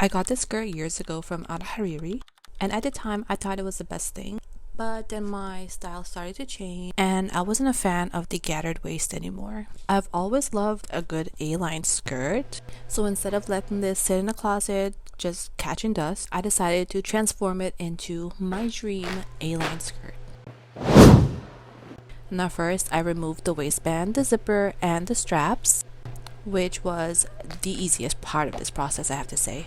I got this skirt years ago from Al Hariri, and at the time I thought it was the best thing. But then my style started to change, and I wasn't a fan of the gathered waist anymore. I've always loved a good A-line skirt, so instead of letting this sit in a closet just catching dust, I decided to transform it into my dream A-line skirt. Now first, I removed the waistband, the zipper, and the straps, which was the easiest part of this process, I have to say.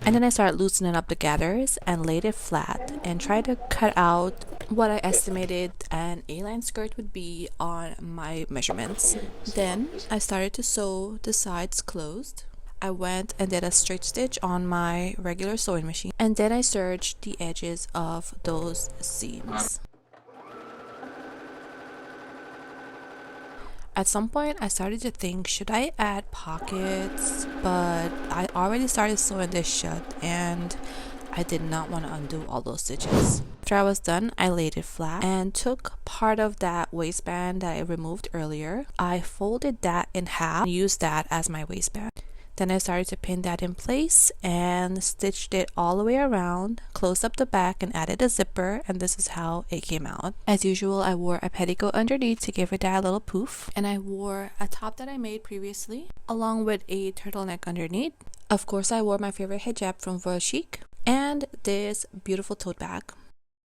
And then I started loosening up the gathers and laid it flat and tried to cut out what I estimated an A-line skirt would be on my measurements. Then I started to sew the sides closed. I went and did a straight stitch on my regular sewing machine, and then I serged the edges of those seams. At some point, I started to think, should I add pockets? But I already started sewing this shut, and I did not want to undo all those stitches. After I was done, I laid it flat and took part of that waistband that I removed earlier. I folded that in half and used that as my waistband. Then I started to pin that in place and stitched it all the way around, closed up the back and added a zipper, and this is how it came out. As usual, I wore a petticoat underneath to give it that little poof, and I wore a top that I made previously along with a turtleneck underneath. Of course, I wore my favorite hijab from Voile Chic and this beautiful tote bag.